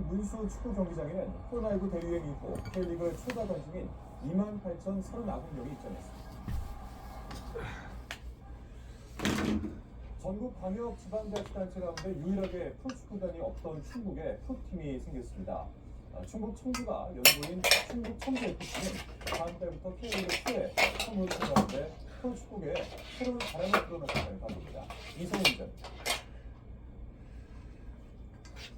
문수 축구 경기장에는 코로나19 대유행이 있고 K리그 최다관 중인 28,039명이 입장했습니다. 전국 광역 지방자치단체 가운데 유일하게 프로축구단이 없던 충북에 프로팀이 생겼습니다. 충북 청주가 연고인 충북 청주FC는 다음 달부터 K리그 2에 처음으로 참가하는데 프로축구계에 새로운 바람을 불어넣었다는 각오입니다. 이성훈 기자입니다.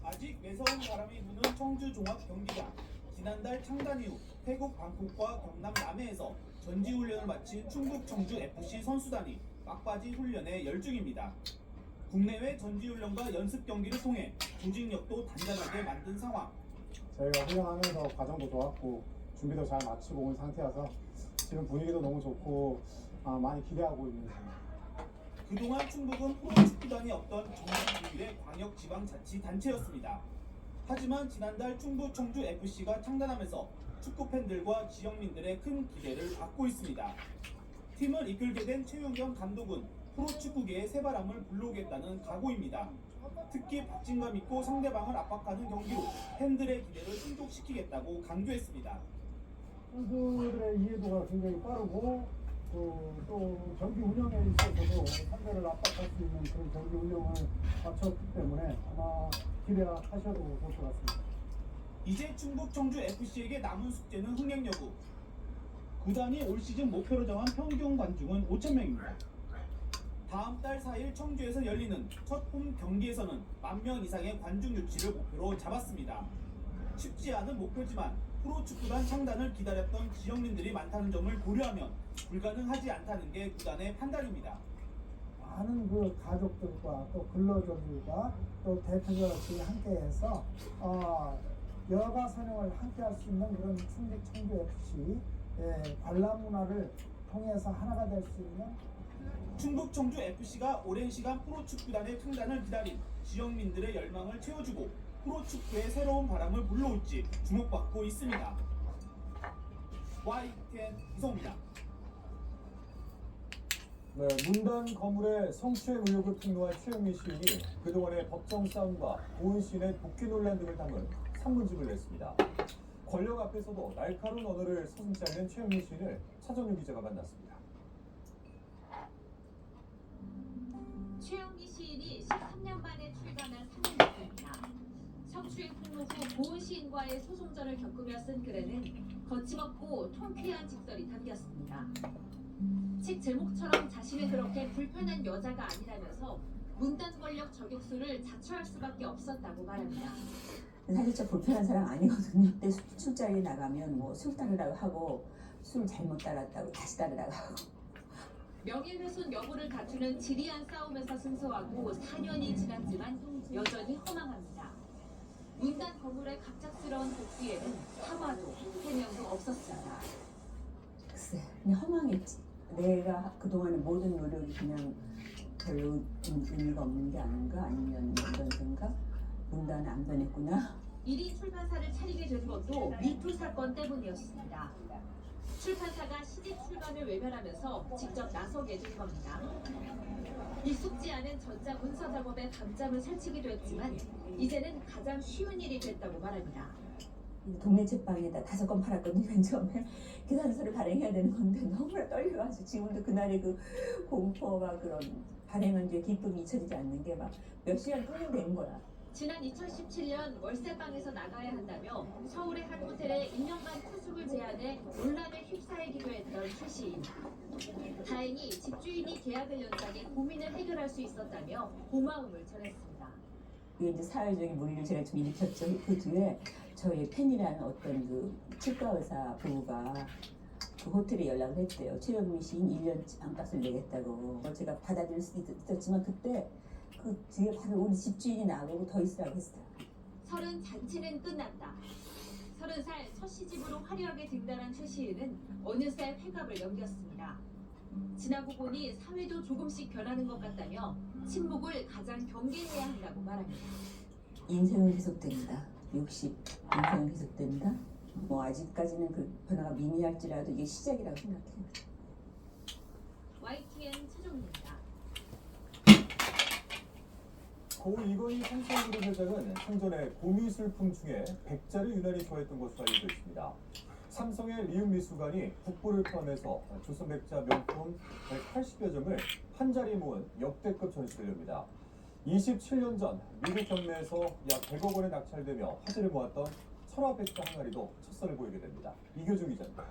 아직 매서운 바람이 부는 청주 종합 경기장. 지난달 창단 이후 태국 방콕과 경남 남해에서 전지훈련을 마친 충북 청주 FC 선수단이 막바지 훈련에 열중입니다. 국내외 전지훈련과 연습 경기를 통해 조직력도 단단하게 만든 상황. 저희가 훈련하면서 과정도 좋았고 준비도 잘 마치고 온 상태여서 지금 분위기도 너무 좋고 많이 기대하고 있는 중입니다. 그동안 충북은 프로축구단이 없던 전국 유일의 광역지방자치단체였습니다. 하지만 지난달 충북 청주FC가 창단하면서 축구팬들과 지역민들의 큰 기대를 받고 있습니다. 팀을 이끌게 된 최윤경 감독은 프로축구계에 새바람을 불러오겠다는 각오입니다. 특히 박진감 있고 상대방을 압박하는 경기로 팬들의 기대를 충족시키겠다고 강조했습니다. 선수들의 이해도가 굉장히 빠르고 또 경기 운영에 있어서도 상대를 압박할 수 있는 그런 경기 운영을 갖췄기 때문에 아마 기대하셔도 좋을 것 같습니다. 이제 충북 청주FC에게 남은 숙제는 흥행 여부. 구단이 올 시즌 목표로 정한 평균 관중은 5,000명입니다. 다음 달 4일 청주에서 열리는 첫 홈 경기에서는 10,000명 이상의 관중 유치를 목표로 잡았습니다. 쉽지 않은 목표지만 프로축구단 창단을 기다렸던 지역민들이 많다는 점을 고려하면 불가능하지 않다는 게 구단의 판단입니다. 많은 그 가족들과 또 근로자들과 또 대표자 같이 함께해서 여가 선용을 함께할 수 있는 그런 충북 청주FC 관람 문화를 통해서 하나가 될 수 있는 충북 청주FC가 오랜 시간 프로축구단의 창단을 기다린 지역민들의 열망을 채워주고 프로축구의 새로운 바람을 불러올지 주목받고 있습니다. YTN 이성입니다. 네, 문단 거물의 성추행 의혹을 폭로한 최영민 시인이 그동안의 법정 싸움과 고은 시인의 복귀 논란 등을 담은 산문집을 냈습니다. 권력 앞에서도 날카로운 언어를 서슴지 않는 최영민 시인을 차정윤 기자가 만났습니다. 최영미 시인이 13년 만에 출간한 산문집입니다. 성추행 폭로 후 고은 시인과의 소송전을 겪으며 쓴 글에는 거침없고 통쾌한 직설이 담겼습니다. 책 제목처럼 자신은 그렇게 불편한 여자가 아니라면서 문단 권력 저격수를 자처할 수밖에 없었다고 말합니다. 사실 저 불편한 사람 아니거든요. 그때 술자리에 나가면 뭐 술 따르라고 하고 술 잘못 따랐다고 다시 따르라고 하고. 명예훼손 여부를 다투는 지리한 싸움에서 승소하고 4년이 지났지만 여전히 허망합니다. 문단 거물의 갑작스러운 복귀에는 사과도 해명도 없었습니다. 글쎄, 그냥 허망했지. 내가 그동안의 모든 노력이 그냥 별로 의미가 없는 게 아닌가? 아니면 이런 생각? 문단은 안 변했구나. 1인 출판사를 차리게 된 것도 미투 사건 때문이었습니다. 출판사가 신입 출간을 외면하면서 직접 나서게 된 겁니다. 익숙지 않은 전자 문서 작업에 감점을 설치기도 했지만 이제는 가장 쉬운 일이 됐다고 말합니다. 동네 책방에다 5권 팔았거든요. 맨 처음에 계산서를 발행해야 되는 건데 너무나 떨려가지고 지금도 그날의 그 공포와 그런 발행한 뒤에 기쁨이 잊혀지지 않는 게 막 몇 시간 끄는 거야. 지난 2017년 월세방에서 나가야 한다며 서울의 한 호텔에 2년간 투숙을 제안해 논란에 휩싸이기도 했던 최 시인. 다행히 집주인이 계약을 연장해 고민을 해결할 수 있었다며 고마움을 전했습니다. 이게 이제 사회적인 물의를 제가 좀 일으켰죠. 그 뒤에 저희 팬이라는 어떤 그 치과 의사 부부가 그 호텔에 연락을 했대요. 최영미 시인 1년 안값을 내겠다고. 제가 받아들일 수 있었지만 그때 그 뒤에 바로 우리 집주인이 나보고 더 있으라고 했어요. 30 잔치는 끝났다. 30살 첫 시집으로 화려하게 등단한 최 시인은 어느새 회갑을 넘겼습니다. 지나고 보니 사회도 조금씩 변하는 것 같다며 침묵을 가장 경계해야 한다고 말합니다. 인생은 계속된다. 60 인생은 계속된다. 뭐 아직까지는 그 변화가 미미할지라도 이게 시작이라고 생각해요. YTN 최종입니다. 고 이건희 삼성그룹 회장은 생전에 고미술품 중에 백자를 유난히 좋아했던 것으로 알려져 있습니다. 삼성의 리움 미술관이 국보를 포함해서 조선백자 명품 180여 점을 한 자리에 모은 역대급 전시를 엽니다. 27년 전 미국 경매에서 약 100억 원에 낙찰되며 화제를 모았던 천하백자 항아리도 첫선을 보이게 됩니다. 이교중 기자입니다.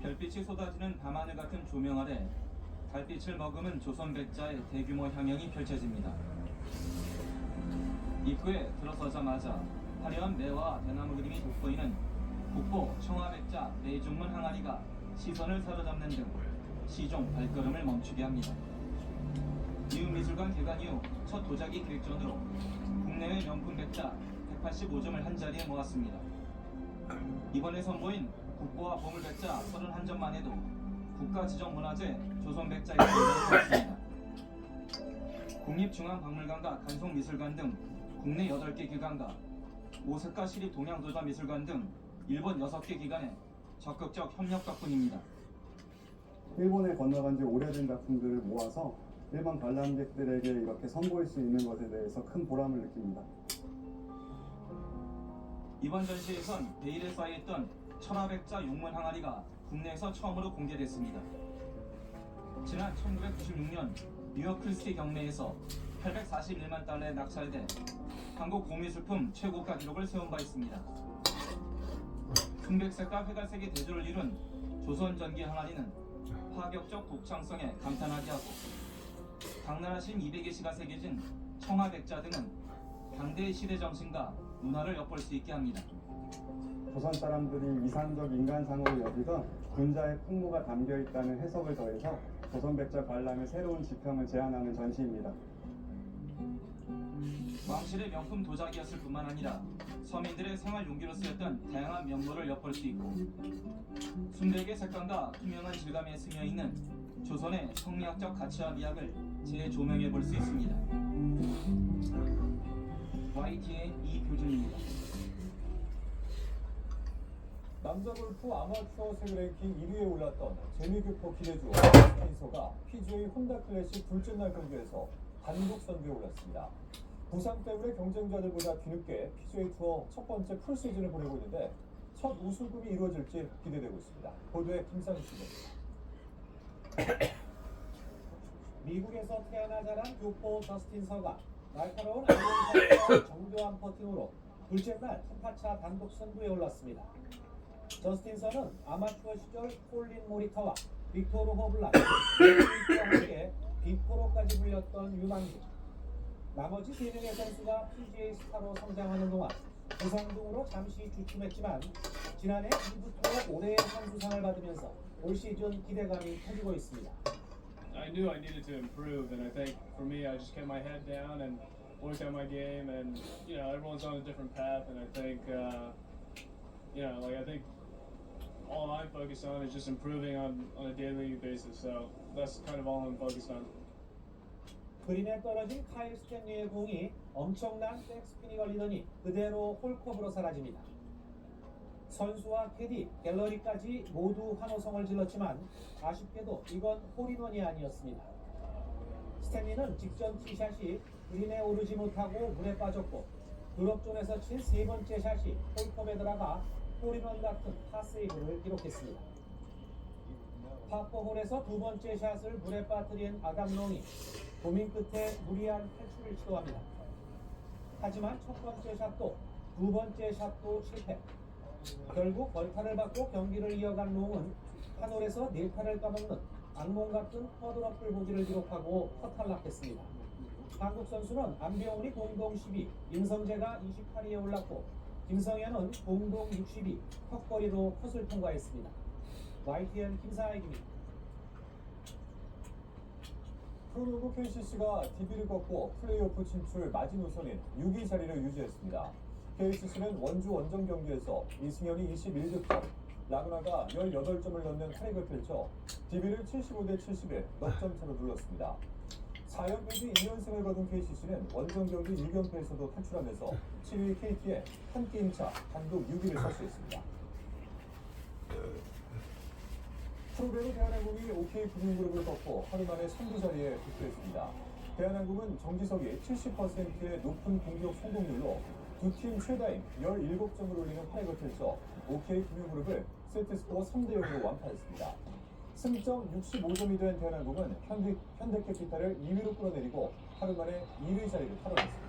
별빛이 쏟아지는 밤하늘 같은 조명 아래 달빛을 머금은 조선백자의 대규모 향연이 펼쳐집니다. 입구에 들어서자마자 화려한 매와 대나무 그림이 돋보이는 국보 청하백자 내중문 항아리가 시선을 사로잡는 등 시종 발걸음을 멈추게 합니다. 리움미술관 개관 이후 첫 도자기 기획전으로 국내외 명품 백자 185점을 한자리에 모았습니다. 이번에 선보인 국보와 보물백자 31점만 해도 국가지정문화재 조선백자에 선정되었습니다. 국립중앙박물관과 간송미술관 등 국내 8개 기관과 오사카 시립동양도자미술관 등 일본 6개 기관의 적극적 협력 덕분입니다. 일본에 건너간 지 오래된 작품들을 모아서 일반 관람객들에게 이렇게 선보일 수 있는 것에 대해서 큰 보람을 느낍니다. 이번 전시에선 베일에 쌓여있던 천하백자 용문 항아리가 국내에서 처음으로 공개됐습니다. 지난 1996년 뉴욕 크리스티 경매에서 841만 달러에 낙찰돼 한국 고미술품 최고가 기록을 세운 바 있습니다. 흑백색과 회갈색의 대조를 이룬 조선 전기 항아리는 파격적 독창성에 감탄하게 하고 당나라신 200의 시가 새겨진 청하백자 등은 당대의 시대 정신과 문화를 엿볼 수 있게 합니다. 조선 사람들이 이상적 인간상으로 여기던 군자의 풍모가 담겨 있다는 해석을 더해서 조선백자 관람의 새로운 지평을 제안하는 전시입니다. 왕실의 명품 도자기였을 뿐만 아니라 서민들의 생활 용기로 쓰였던 다양한 면모를 엿볼 수 있고 순백의 색감과 투명한 질감에 스며있는 조선의 성리학적 가치와 미학을 재조명해 볼 수 있습니다. YT의 이교준입니다. 남자 골프 아마추어 세계 랭킹 1위에 올랐던 재미교포 기대주 스펜서가 PGA 혼다 클래식 둘째 날 경기에서 단독 선두에 올랐습니다. 부상 때문에 경쟁자들보다 뒤늦게 PGA 투어 첫 번째 풀 시즌을 보내고 있는데 첫 우승급이 이루어질지 기대되고 있습니다. 보도에 김상희 씨입니다. 미국에서 태어나 자란 교포 저스틴 서가 날카로운 안정샷과 정교한 퍼팅으로 둘째 날 첫파차 단독 선두에 올랐습니다. 저스틴 서는 아마추어 시절 콜린 모리카와 빅토르 호블라, 와 함께 빅포로까지 불렸던 유망주. 나머지 3명의 선수가 PGA 스타로 성장하는 동안 부상 등으로 잠시 주춤했지만 지난해 2부터 올해의 선수상을 받으면서 올 시즌 기대감이 커지고 있습니다. I knew I needed to improve, and I think for me, I just kept my head down and worked on my game. And you know, everyone's on a different path, and I think, I think all I'm focused on is just improving on a daily basis. So that's kind of all I'm focused on. 그린에 떨어진 카일 스탠리의 공이 엄청난 백스핀이 걸리더니 그대로 홀컵으로 사라집니다. 선수와 캐디, 갤러리까지 모두 환호성을 질렀지만 아쉽게도 이건 홀인원이 아니었습니다. 스탠리는 직전 티샷이 그린에 오르지 못하고 물에 빠졌고 드롭존에서 친 세 번째 샷이 홀컵에 들어가 홀인원 같은 파세이브를 기록했습니다. 파4홀에서 두 번째 샷을 물에 빠뜨린 아담 롱이 고민 끝에 무리한 탈출을 시도합니다. 하지만 첫 번째 샷도 두 번째 샷도 실패. 결국 벌타를 받고 경기를 이어간 롱은 한 홀에서 4타를 까먹는 악몽 같은 퍼드러플 보기를 기록하고 허탈락했습니다. 한국 선수는 안병훈이 공동 10위, 임성재가 28위에 올랐고 김성현은 공동 60위, 턱거리로 컷을 통과했습니다. YTN 김상익입니다. 프로농구 KCC가 DB를 꺾고 플레이오프 진출 마지노선인 6위 자리를 유지했습니다. KCC는 원주 원정 경기에서 이승현이 21득점, 라그나가 18점을 넣는 활약을 펼쳐 DB를 75대 71 넉점 차로 눌렀습니다. 4연패 2연승을 거둔 KCC는 원정 경기 1연패에서도 탈출하면서 7위 KT에 한 게임 차 단독 6위를 설치했습니다. 프로배구 대한항공이 OK 금융그룹을 꺾고 하루 만에 선두 자리에 복귀했습니다. 대한항공은 정지석이 70%의 높은 공격 성공률로 두 팀 최다인 17점을 올리는 활약을 펼쳐 OK 금융그룹을 세트스코어 3대0으로 완파했습니다. 승점 65점이 된 대한항공은 현대캐피탈을 2위로 끌어내리고 하루 만에 2위 자리를 탈환했습니다.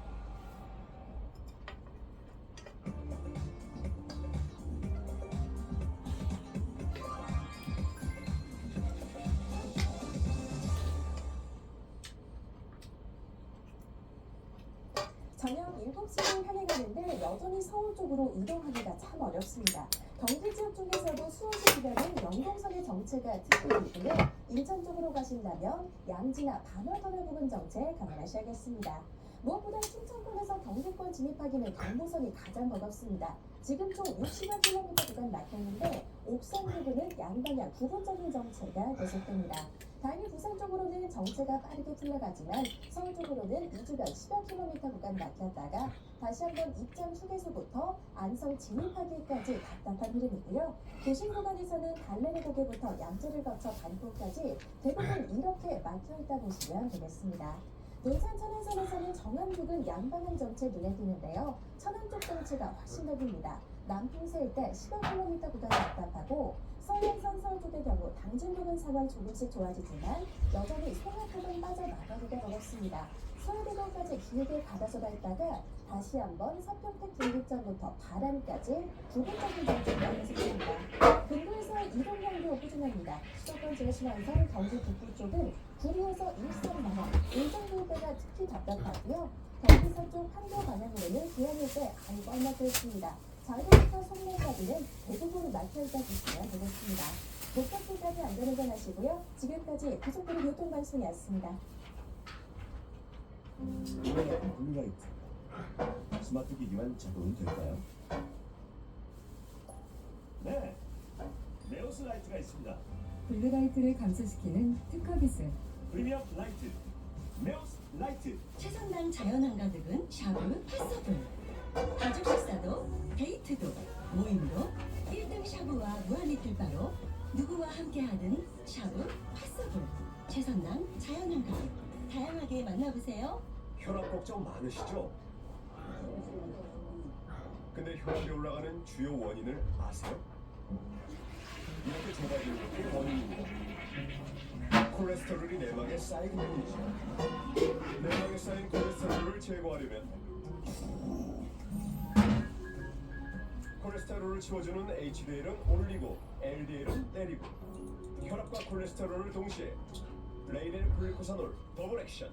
저녁 7시를 향해 가는데 여전히 서울 쪽으로 이동하기가 참 어렵습니다. 경기 지역 중에서도 수원시 주변은 영동선의 정체가 특징이고요. 인천 쪽으로 가신다면 양지나 반월터널 부근 정체 감안하셔야겠습니다. 무엇보다 충청권에서 경기권 진입하기는 경부선이 가장 버겁습니다. 지금 총 60여 km 구간 막혔는데 옥산 부근은 양방향 부분적인 정체가 계속됩니다. 다행히 부산 쪽으로는 정체가 빠르게 풀려가지만 서울 쪽으로는 이 주변 10여 km 구간 막혔다가 다시 한번 입장 휴게소부터 안성 진입하기까지 답답한 흐름이고요. 도심 구간에서는 갈래리고개부터 양재를 거쳐 반포까지 대부분 이렇게 막혀있다 보시면 되겠습니다. 논산 천안선에서는 정안 부근 양방향 정체 눈에 띄는데요. 천안 쪽 정체가 훨씬 더 깁니다. 남풍세 일대 10여 km 구간이 답답하고 서해안 서울 쪽의 경우 당진 부근 상황 조금씩 좋아지지만 여전히 송악부근 빠져나가기가 어렵습니다. 서해대교까지 길게 받아서다 있다가 다시 한번 서평택 중립점부터 바람까지 부분적인 정체가 계속됩니다. 근교에서 이동 경로 꾸준합니다. 수도권 제일순환선 경기 북부 쪽은 구리에서 일산 방향, 일정교대가 특히 답답하고요. 경기 서쪽 판교 방향으로는 기안일대 아주 꽉 막혀 있습니다. 장거리부터 송내까지는 대부분 막혀있다 보시면 되겠습니다. 목적지까지 안전운전 하시고요. 지금까지 고속도로 교통방송이었습니다. 블루라이트 스마트 기기만 작동이 될까요? 네, 네오스 라이트가 있습니다. 블루라이트를 감소시키는 특허 기술. 프리미엄 라이트, 네오스 라이트. 최선당 자연한가득은 샤브 파서블. 가족 식사도 데이트도 모임도 1등 샤브와 무한리필바로 누구와 함께하든 샤브 파서블. 최선당 자연한가득 다양하게 만나보세요. 혈압 걱정 많으시죠? 근데 혈압이 올라가는 주요 원인을 아세요? 이렇게 두 가지 원인입니다. 콜레스테롤이 내막에 쌓이는 뿐이죠. 내막에 쌓인 콜레스테롤을 제거하려면 콜레스테롤을 치워주는 HDL은 올리고 LDL은 내리고 혈압과 콜레스테롤을 동시에 레이렐 글리코사놀 더블 액션.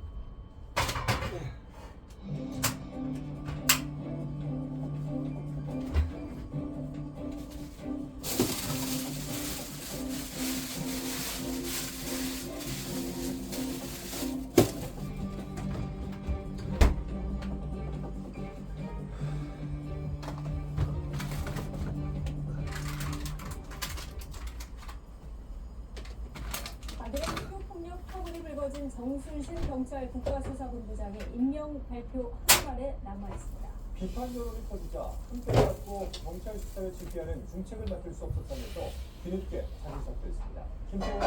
아들의 학교폭력 파국이 불거진 정순신 경찰 국가수사본부장의 임명 발표 한 말에 남아있습니다. 비판 여론이 커지자 함께 잡고 경찰 수사를 지휘하는 중책을 맡을 수 없었다면서 뒤늦게 자리 잡혔습니다. 김태호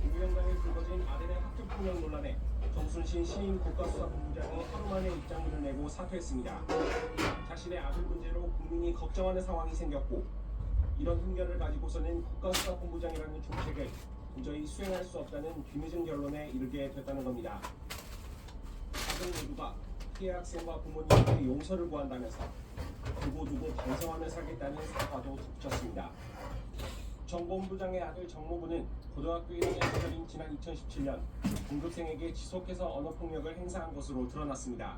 김구현장에 불거진 아들의 학교폭력 논란에 정순신 신임 국가수사본부장이 하루 만에 입장문을 내고 사퇴했습니다. 자신의 아들 문제로 국민이 걱정하는 상황이 생겼고 이런 흉년을 가지고서는 국가수사본부장이라는 중책을 도저히 수행할 수 없다는 뒤늦은 결론에 이르게 됐다는 겁니다. 가족 모두가 피해 학생과 부모님께 용서를 구한다면서 두고두고 반성하며 살겠다는 사과도 덧붙였습니다. 정 본부장의 아들 정모부는 고등학교 1학년 시절인 지난 2017년 공급생에게 지속해서 언어폭력을 행사한 것으로 드러났습니다.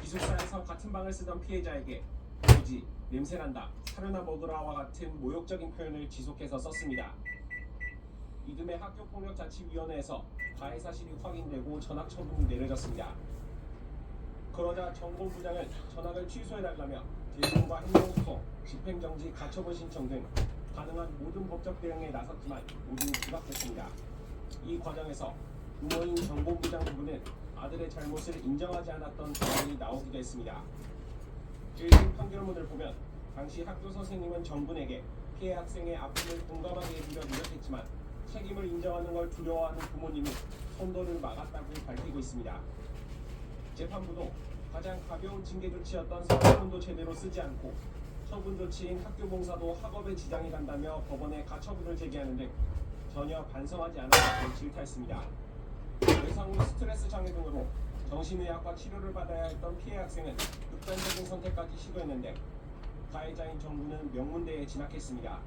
기숙사에서 같은 방을 쓰던 피해자에게 거지, 냄새난다, 사료나 먹으라와 같은 모욕적인 표현을 지속해서 썼습니다. 이듬해 학교폭력자치위원회에서 가해 사실이 확인되고 전학 처분이 내려졌습니다. 그러자 정 본부장은 전학을 취소해달라며 대신과 행정소송, 집행정지, 가처분 신청 등 가능한 모든 법적 대응에 나섰지만 모두 기각됐습니다. 이 과정에서 부모인 정보부장 부부는 아들의 잘못을 인정하지 않았던 발언이 나오기도 했습니다. 1심 판결문을 보면 당시 학교 선생님은 정군에게 피해 학생의 아픔을 공감하게 해주려 노력했지만 책임을 인정하는 걸 두려워하는 부모님이 선도를 막았다고 밝히고 있습니다. 재판부도 가장 가벼운 징계 조치였던 성추행도 제대로 쓰지 않고 처분 조치인 학교 봉사도 학업에 지장이 간다며 법원에 가처분을 제기하는 등 전혀 반성하지 않았다고 질타했습니다. 외상 후 스트레스 장애 등으로 정신의학과 치료를 받아야 했던 피해 학생은 극단적인 선택까지 시도했는데 가해자인 정부는 명문대에 진학했습니다.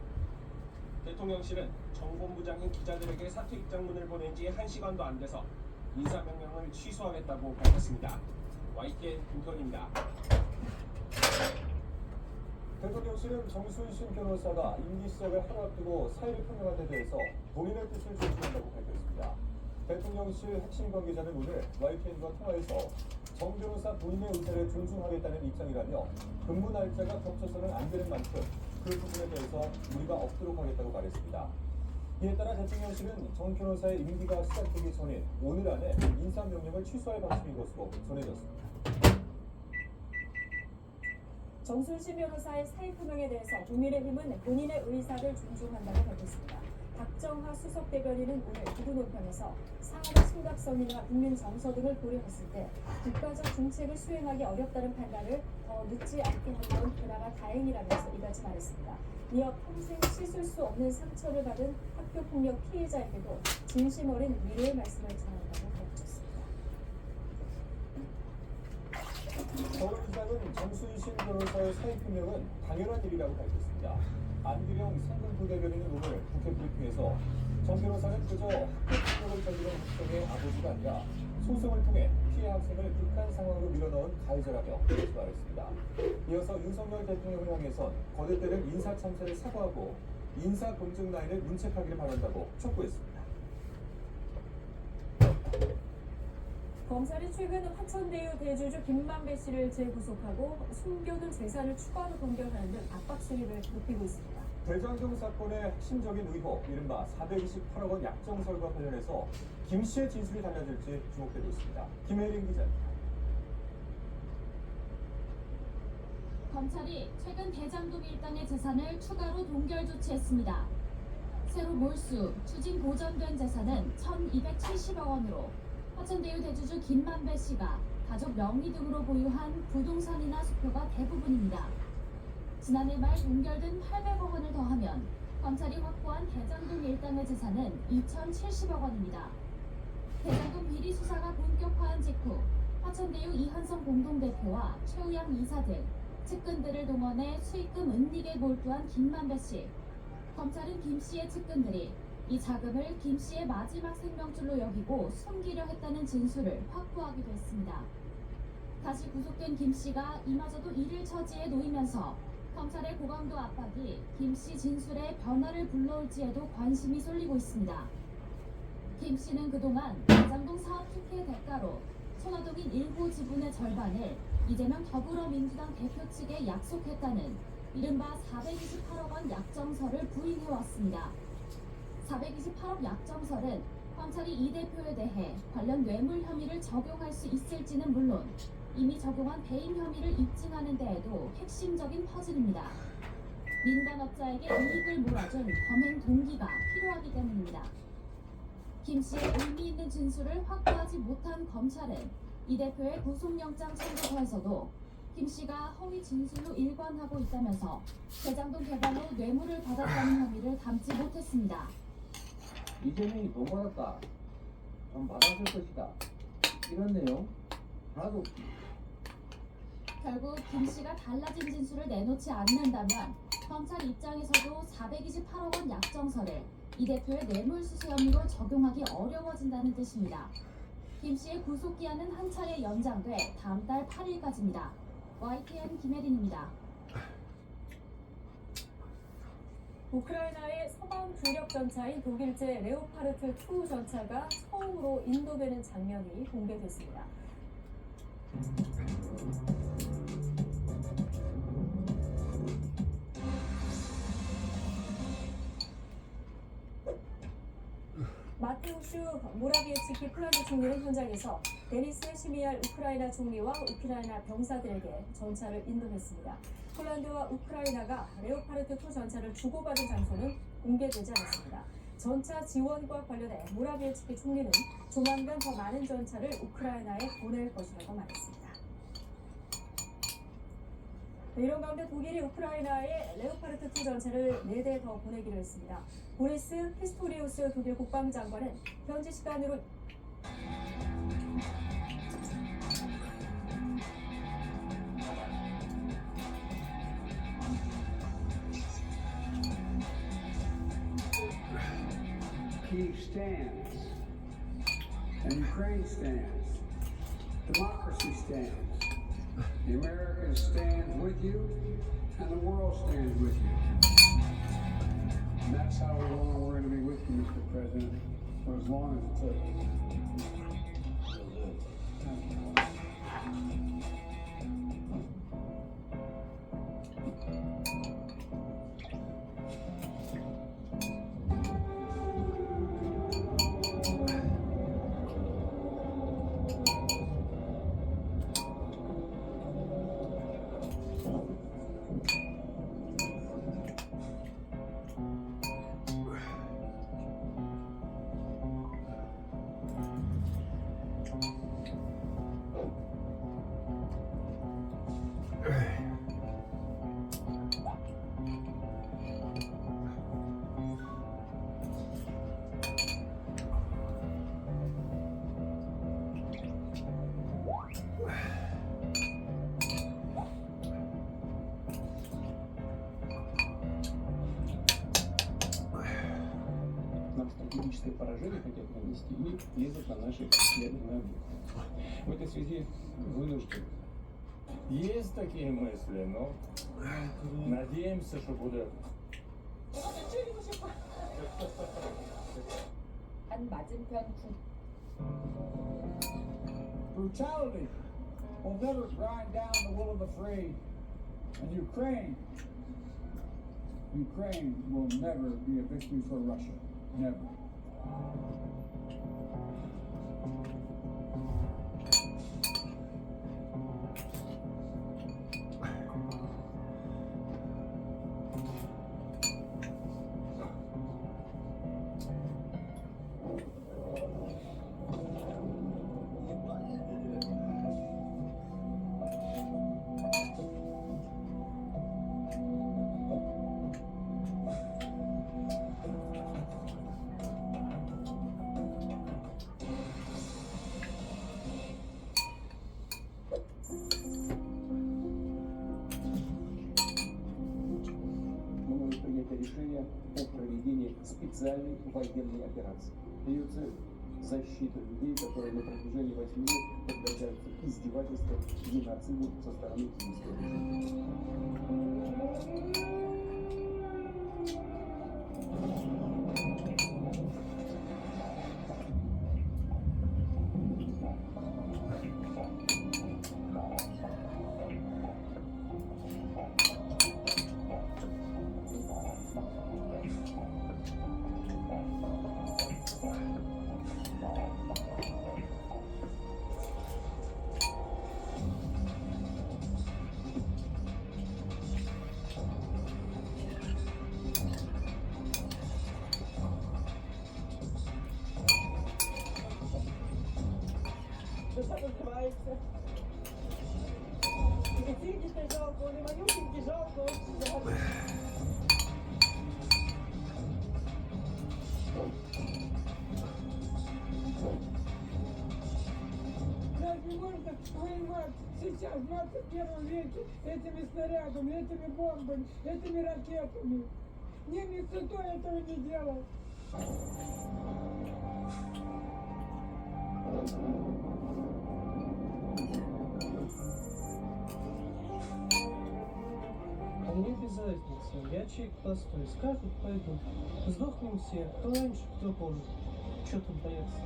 대통령실은 정본부장인 기자들에게 사퇴 입장문을 보낸 지 1시간도 안 돼서 인사명령을 취소하겠다고 밝혔습니다. YTN 김현입니다. 대통령실은 정순신 변호사가 임기 시작을 하루 앞두고 사의를 표명한 데 대해서 본인의 뜻을 존중한다고 밝혔습니다. 대통령실 핵심 관계자는 오늘 YTN과 통화에서 정 변호사 본인의 의사를 존중하겠다는 입장이라며 근무 날짜가 겹쳐서는 안 되는 만큼 그 부분에 대해서 우리가 없도록 하겠다고 말했습니다. 이에 따라 대통령실은 정 변호사의 임기가 시작되기 전인 오늘 안에 인사명령을 취소할 방침인 것으로 전해졌습니다. 정순신 변호사의 사의 표명에 대해서 국민의힘은 본인의 의사를 존중한다고 밝혔습니다. 박정하 수석 대변인은 오늘 구두 논평에서 사안의 심각성이나 국민 정서 등을 고려했을 때 국가적 정책을 수행하기 어렵다는 판단을 더 늦지 않게 한 건 그나마 다행이라면서 이같이 말했습니다. 이어 평생 씻을 수 없는 상처를 받은 학교폭력 피해자에게도 진심 어린 위로의 말씀을 전한다고 덧붙였습니다. 서울시장은 정순신 변호사의 사의 표명은 당연한 일이라고 밝혔습니다. 안규령 상근부 대변인은 오늘 국회 브리핑에서 정 변호사는 그저 학교폭력을 저지른 학생의 아버지가 아니라 소송을 통해 피해 학생을 극한 상황으로 밀어넣은 가해자라며 이렇게 말했습니다. 이어서 윤석열 대통령을 향해선 거듭되는 인사참사를 사과하고 인사 검증 라인을 문책하기를 바란다고 촉구했습니다. 검찰이 최근 화천대유 대주주 김만배 씨를 재구속하고 숨겨둔 재산을 추가로 동결하는 등 압박 수립을 높이고 있습니다. 대장동 사건의 핵심적인 의혹, 이른바 428억 원 약정설과 관련해서 김 씨의 진술이 달라질지 주목되고 있습니다. 김혜린 기자입니다. 검찰이 최근 대장동 일당의 재산을 추가로 동결 조치했습니다. 새로 몰수, 추징 보전된 재산은 1,270억 원으로 화천대유 대주주 김만배 씨가 가족 명의 등으로 보유한 부동산이나 수표가 대부분입니다. 지난해 말 동결된 800억 원을 더하면 검찰이 확보한 대장동 일당의 재산은 2,070억 원입니다. 대장동 비리 수사가 본격화한 직후 화천대유 이한성 공동대표와 최우양 이사 등 측근들을 동원해 수익금 은닉에 몰두한 김만배 씨. 검찰은 김 씨의 측근들이 이 자금을 김 씨의 마지막 생명줄로 여기고 숨기려 했다는 진술을 확보하기도 했습니다. 다시 구속된 김 씨가 이마저도 이를 처지에 놓이면서 검찰의 고강도 압박이 김 씨 진술에 변화를 불러올지에도 관심이 쏠리고 있습니다. 김 씨는 그동안 대장동 사업 특혜 대가로 천화동인 일부 지분의 절반을 이재명 더불어민주당 대표 측에 약속했다는 이른바 428억 원 약정서를 부인해왔습니다. 428억 약정설은 검찰이 이 대표에 대해 관련 뇌물 혐의를 적용할 수 있을지는 물론 이미 적용한 배임 혐의를 입증하는 데에도 핵심적인 퍼즐입니다. 민간업자에게 이익을 몰아준 범행 동기가 필요하기 때문입니다. 김 씨의 의미 있는 진술을 확보하지 못한 검찰은 이 대표의 구속영장 청구서에서도 김 씨가 허위 진술로 일관하고 있다면서 대장동 개발 후 뇌물을 받았다는 혐의를 담지 못했습니다. 이재명이 돈 받았다, 돈 받았을 것이다, 이런 내용 하나도 없습니다. 결국 김 씨가 달라진 진술을 내놓지 않는다면 검찰 입장에서도 428억 원 약정서를 이 대표의 뇌물수수 혐의로 적용하기 어려워진다는 뜻입니다. 김 씨의 구속기한은 한 차례 연장돼 다음 달 8일까지입니다. YTN 김혜린입니다. 우크라이나의 서방 주력 전차인 독일제 레오파르트 2 전차가 처음으로 인도되는 장면이 공개됐습니다. 데니스 모라비에츠키 폴란드 총리는 현장에서 데니스 시미알 우크라이나 총리와 우크라이나 병사들에게 전차를 인도했습니다. 폴란드와 우크라이나가 레오파르트 2 전차를 주고받은 장소는 공개되지 않았습니다. 전차 지원과 관련해 모라비에츠키 총리는 조만간 더 많은 전차를 우크라이나에 보낼 것이라고 말했습니다. 이런 가운데 독일이 우크라이나에 레오파르트 2 전차를 4대 더 보내기로 했습니다. 보리스 피스토리우스 독일 국방장관은 현지 시간으로 Kyiv stands, and Ukraine stands, democracy stands, the Americans stand with you, and the world stands with you. And that's how long we're going to be with you, Mr. President, for as long as it takes. Нам стратегическое поражение хотят нанести и лезут на наши ядерные объекты. В этой связи вынужден. Есть такие мысли, но надеемся, что будет. Brutality will never grind down the will of the free, and Ukraine will never be a victory for Russia. Never. Мною принято решение о проведении специальной военной операции. Ее цель – защита людей, которые на протяжении 8 лет подвергаются издевательствам и геноциду со стороны киевского режима. Что называется? И деньги-то жалко, он и манюсеньки жалко, очень жалко. Разве можно воевать сейчас, в 21 веке, этими снарядами, этими бомбами, этими ракетами? Немец и то этого не делал. А мне без разницы, я человек простой, скажут, пойду. Сдохнем все, кто раньше, кто позже. Чё тут бояться?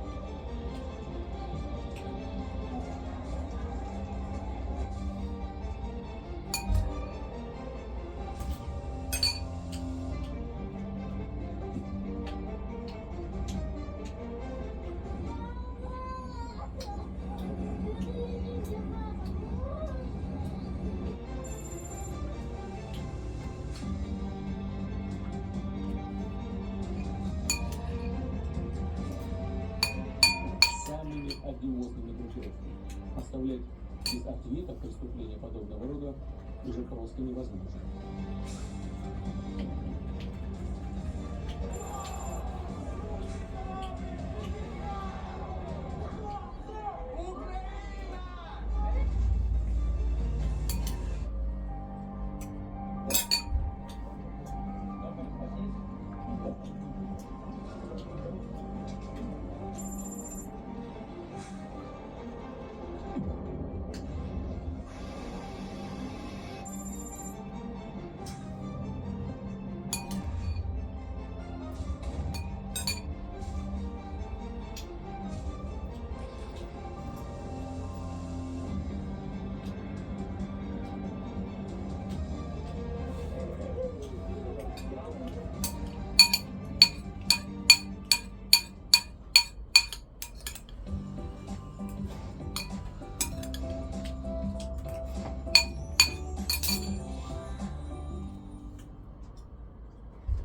ответ от преступления подобного рода уже просто невозможен.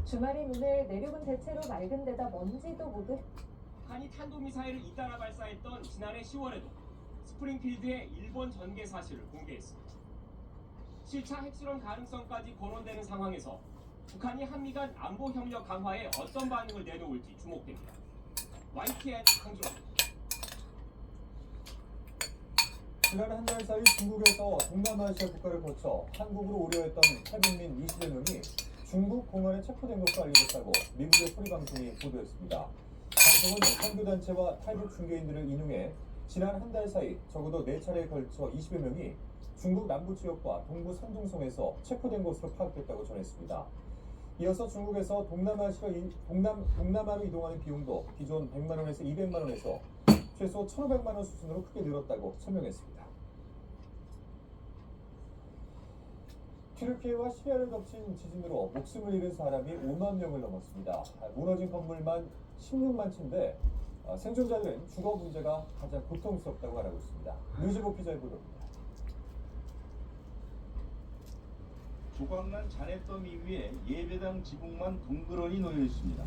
주말인 오늘 내륙은 대체로 맑은 데다 먼지도 모두 북한이 탄도미사일을 잇따라 발사했던 지난해 10월에도 스프링필드의 일본 전개 사실을 공개했습니다. 실차 핵실험 가능성까지 거론되는 상황에서 북한이 한미 간 안보 협력 강화에 어떤 반응을 내놓을지 주목됩니다. YTN 강준호입니다. 지난 한 달 사이 중국에서 동남아시아 국가를 거쳐 한국으로 오려했던 탈북민 20여 명이 중국 공안에 체포된 것으로 알려졌다고 미국의 소리 방송이 보도했습니다. 방송은 선교단체와 탈북 중개인들을 인용해 지난 한 달 사이 적어도 4차례에 걸쳐 20여 명이 중국 남부 지역과 동부 산둥성에서 체포된 것으로 파악됐다고 전했습니다. 이어서 중국에서 동남아로 이동하는 비용도 기존 100만 원에서 200만 원에서 최소 1,500만 원 수준으로 크게 늘었다고 설명했습니다. 튀르키예와 시리아를 덮친 지진으로 목숨을 잃은 사람이 5만 명을 넘었습니다. 무너진 건물만 16만 채인데 생존자들은 주거 문제가 가장 고통스럽다고 말하고 있습니다. 류지복 기자의 보도입니다. 조각난 잔해더미 위에 예배당 지붕만 덩그러니 놓여 있습니다.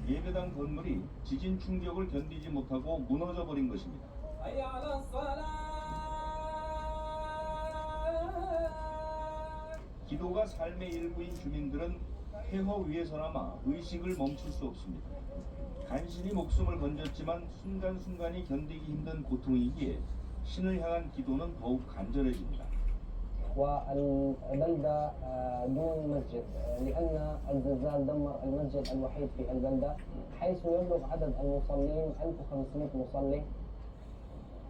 예배당 건물이 지진 충격을 견디지 못하고 무너져 버린 것입니다. 기도가 삶의 일부인 주민들은 폐허 위에서나마 의식을 멈출 수 없습니다. 간신히 목숨을 건졌지만 순간순간이 견디기 힘든 고통이기에 신을 향한 기도는 더욱 간절해집니다. والبلدة دون مسجد لأن الزلزال دمر المسجد الوحيد في البلدة حيث يبلغ عدد المصلين 1,500 مصلي.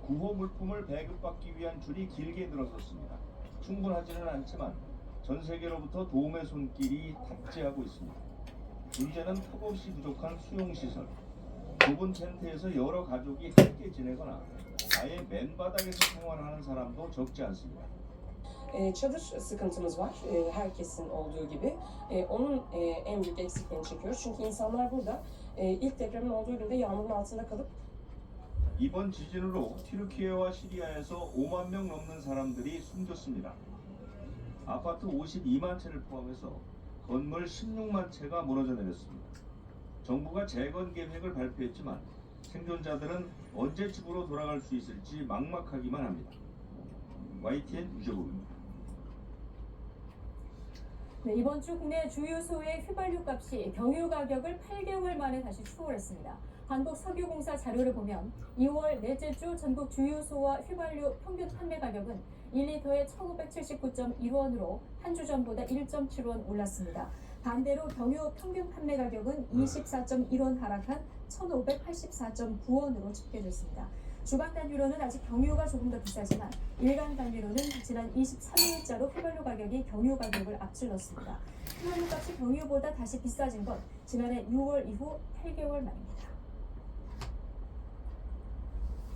구호 물품을 배급받기 위한 줄이 길게 늘어섰습니다. 충분하지는 않지만 전 세계로부터 도움의 손길이 닥치하고 있습니다. 문제는 턱없이 부족한 수용시설. 좁은 텐트에서 여러 가족이 함께 지내거나 아예 맨바닥에서 생활하는 saram도 적지 않습니다. Çadır sıkıntımız var. Herkesin olduğu gibi. Onun en büyük eksikliğini çekiyoruz. Çünkü insanlar burada ilk depremin olduğu günde yağmurun altında kalıp 이번 지진으로 튀르키예와 시리아에서 5만 명 넘는 사람들이 숨졌습니다. 아파트 52만 채를 포함해서 건물 16만 채가 무너져 내렸습니다. 정부가 재건 계획을 발표했지만 생존자들은 언제 집으로 돌아갈 수 있을지 막막하기만 합니다. YTN 유재복입니다. 네, 이번 주 국내 주유소의 휘발유 값이 경유 가격을 8개월 만에 다시 추월했습니다. 한국석유공사 자료를 보면 2월 넷째 주 전국 주유소와 휘발유 평균 판매 가격은 1리터에 1,579.1원으로 한 주 전보다 1.7원 올랐습니다. 반대로 경유 평균 판매 가격은 24.1원 하락한 1,584.9원으로 집계됐습니다. 주간 단위로는 아직 경유가 조금 더 비싸지만 일간 단위로는 지난 23일자로 휘발유 가격이 경유 가격을 앞질렀습니다. 휘발유 값이 경유보다 다시 비싸진 건 지난해 6월 이후 8개월 만입니다.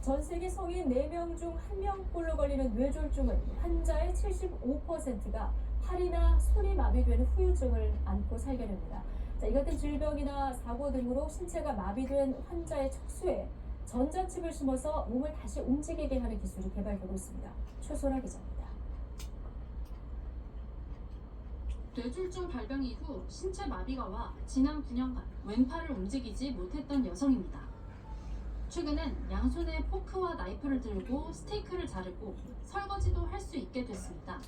전 세계 성인 4명 중 1명꼴로 걸리는 뇌졸중은 환자의 75%가 팔이나 손이 마비되는 후유증을 안고 살게 됩니다. 이 같은 질병이나 사고 등으로 신체가 마비된 환자의 척수에 전자칩을 심어서 몸을 다시 움직이게 하는 기술이 개발되고 있습니다. 최소라 기자입니다. 뇌졸중 발병 이후 신체 마비가 와 지난 9년간 왼팔을 움직이지 못했던 여성입니다. 최근엔 양손에 포크와 나이프를 들고 스테이크를 자르고 설거지도 할 수 있게 됐습니다.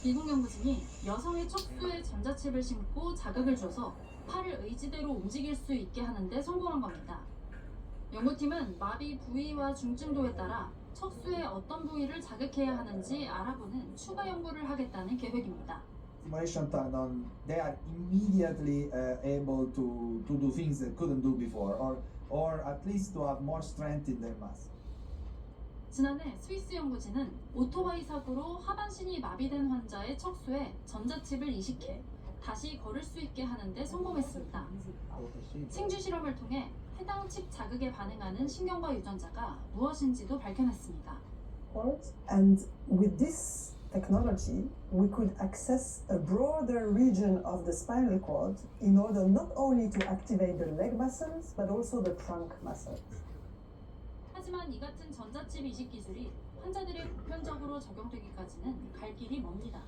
미국 연구진이 여성의 척수에 전자칩을 심고 자극을 줘서 팔을 의지대로 움직일 수 있게 하는데 성공한 겁니다. 연구팀은 마비 부위와 중증도에 따라 척수의 어떤 부위를 자극해야 하는지 알아보는 추가 연구를 하겠다는 계획입니다. Stimulation turned on, they are immediately able to do things they couldn't do before, or at least to have more strength in their muscle. 지난해 스위스 연구진은 오토바이 사고로 하반신이 마비된 환자의 척수에 전자칩을 이식해 다시 걸을 수 있게 하는데 성공했습니다. 생쥐 실험을 통해 해당 칩 자극에 반응하는 신경과 유전자가 무엇인지도 밝혀냈습니다. And with this technology, we could access a broader region of the spinal cord in order not only to activate the leg muscles, but also the trunk muscles. 하지만 이 같은 전자칩 이식 기술이 환자들의 보편적으로 적용되기까지는 갈 길이 멉니다.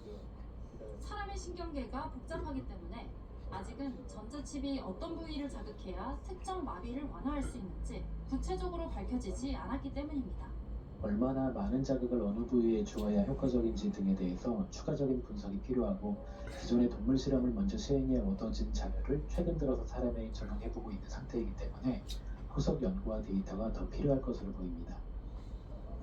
사람의 신경계가 복잡하기 때문에 아직은 전자칩이 어떤 부위를 자극해야 특정 마비를 완화할 수 있는지 구체적으로 밝혀지지 않았기 때문입니다. 얼마나 많은 자극을 어느 부위에 주어야 효과적인지 등에 대해서 추가적인 분석이 필요하고 기존의 동물 실험을 먼저 시행해 얻어진 자료를 최근 들어서 사람에 적용해보고 있는 상태이기 때문에 후속 연구와 데이터가 더 필요할 것으로 보입니다.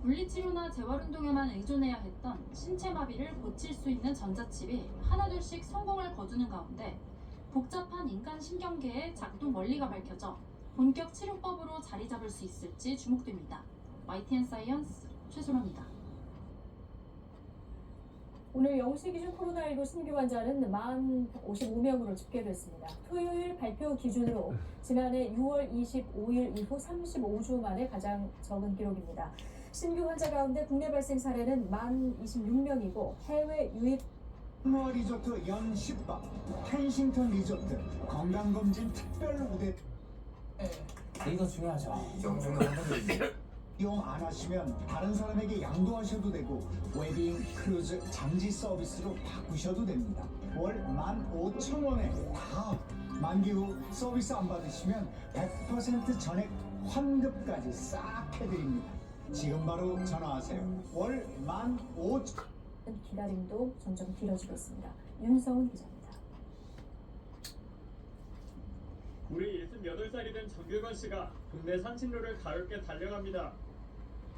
물리치료나 재활운동에만 의존해야 했던 신체 마비를 고칠 수 있는 전자칩이 하나둘씩 성공을 거두는 가운데 복잡한 인간 신경계의 작동 원리가 밝혀져 본격 치료법으로 자리 잡을 수 있을지 주목됩니다. YTN 사이언스 최소라입니다. 오늘 영시 기준 코로나19 신규 환자는 만 55명으로 집계됐습니다. 토요일 발표 기준으로 지난해 6월 25일 이후 35주 만에 가장 적은 기록입니다. 신규 환자 가운데 국내 발생 사례는 만 26명이고 해외 유입 리조트 연 10박 켄싱턴 리조트 건강검진 특별 우대 이거 중요하죠. 영주는 이용 안 하시면 다른 사람에게 양도하셔도 되고 웨딩, 크루즈, 장지 서비스로 바꾸셔도 됩니다. 월 15,000원에 다 만기 후 서비스 안 받으시면 100% 전액 환급까지 싹 해드립니다. 지금 바로 전화하세요. 월 15,000원. 기다림도 점점 길어지고 있습니다. 윤성훈 기자입니다. 우리 68살이 된 정규건 씨가 동네 산책로를 가볍게 달려갑니다.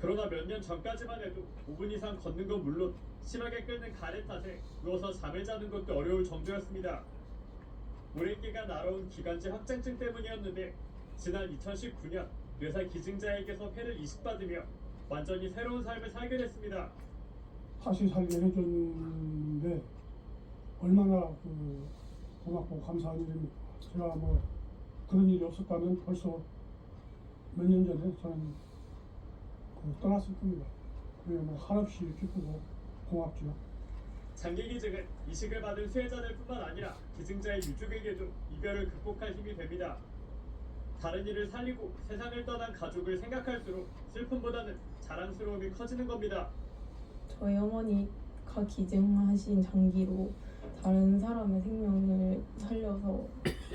그러나 몇 년 전까지만 해도 5분 이상 걷는 건 물론 심하게 끓는 가래 탓에 누워서 잠을 자는 것도 어려울 정도였습니다. 오랜기간 알아온 기관지 확장증 때문이었는데 지난 2019년 뇌사 기증자에게서 폐를 이식받으며 완전히 새로운 삶을 살게 됐습니다. 다시 살게 해줬는데 얼마나 고맙고 감사한 일입니까. 제가 뭐 그런 일이 없었다면 벌써 몇 년 전에 저는 떠났을 겁니다. 그게 뭐 한없이 기쁘고 고맙죠. 장기 기증은 이식을 받은 수혜자들뿐만 아니라 기증자의 유족에게도 이별을 극복할 힘이 됩니다. 다른 이를 살리고 세상을 떠난 가족을 생각할수록 슬픔보다는 자랑스러움이 커지는 겁니다. 저희 어머니가 기증하신 장기로 다른 사람의 생명을 살려서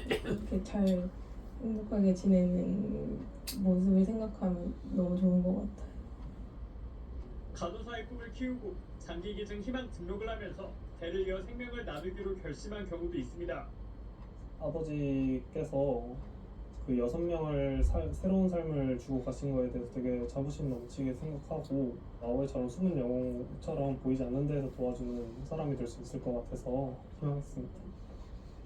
이렇게 잘 행복하게 지내는 모습을 생각하면 너무 좋은 것 같아요. 간호사의 꿈을 키우고 장기 기증 희망 등록을 하면서 대를 이어 생명을 나누기로 결심한 경우도 있습니다. 아버지께서 그 6명을 새로운 삶을 주고 가신 거에 대해서 되게 자부심 넘치게 생각하고 아버지처럼 숨은 영웅처럼 보이지 않는 데서 도와주는 사람이 될 수 있을 것 같아서 희망했습니다.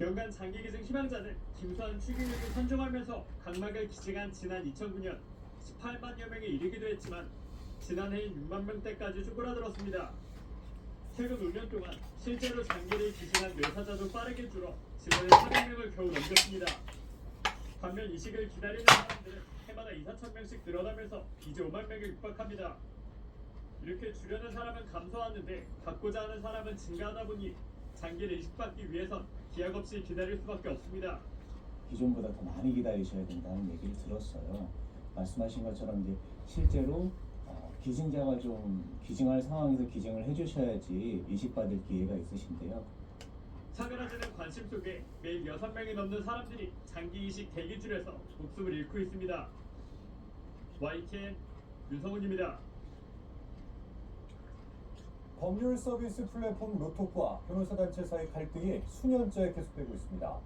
연간 장기 기증 희망자는 김수환 추기율을 선정하면서 각막을 기증한 지난 2009년 18만여 명에 이르기도 했지만 지난해인 6만 명대까지 쪼그라들었습니다. 최근 5년 동안 실제로 장기를 기증한 뇌사자도 빠르게 줄어 지난해 400명을 겨우 넘겼습니다. 반면 이식을 기다리는 사람들은 해마다 2,4천 명씩 늘어나면서 이제 5만 명에 육박합니다. 이렇게 주려는 사람은 감소하는데 받고자 하는 사람은 증가하다 보니 장기를 이식받기 위해선 기약 없이 기다릴 수밖에 없습니다. 기존보다 더 많이 기다리셔야 된다는 얘기를 들었어요. 말씀하신 것처럼 이제 실제로 기증자가 좀 기증할 상황에서 기증을 해주셔야지 이식받을 기회가 있으신데요. 사그라지는 관심 속에 매일 6명이 넘는 사람들이 장기 이식 대기줄에서 목숨을 잃고 있습니다. YTN 윤성훈입니다. 법률 서비스 플랫폼 로톡과 변호사단체 사이 갈등이 수년째 계속되고 있습니다.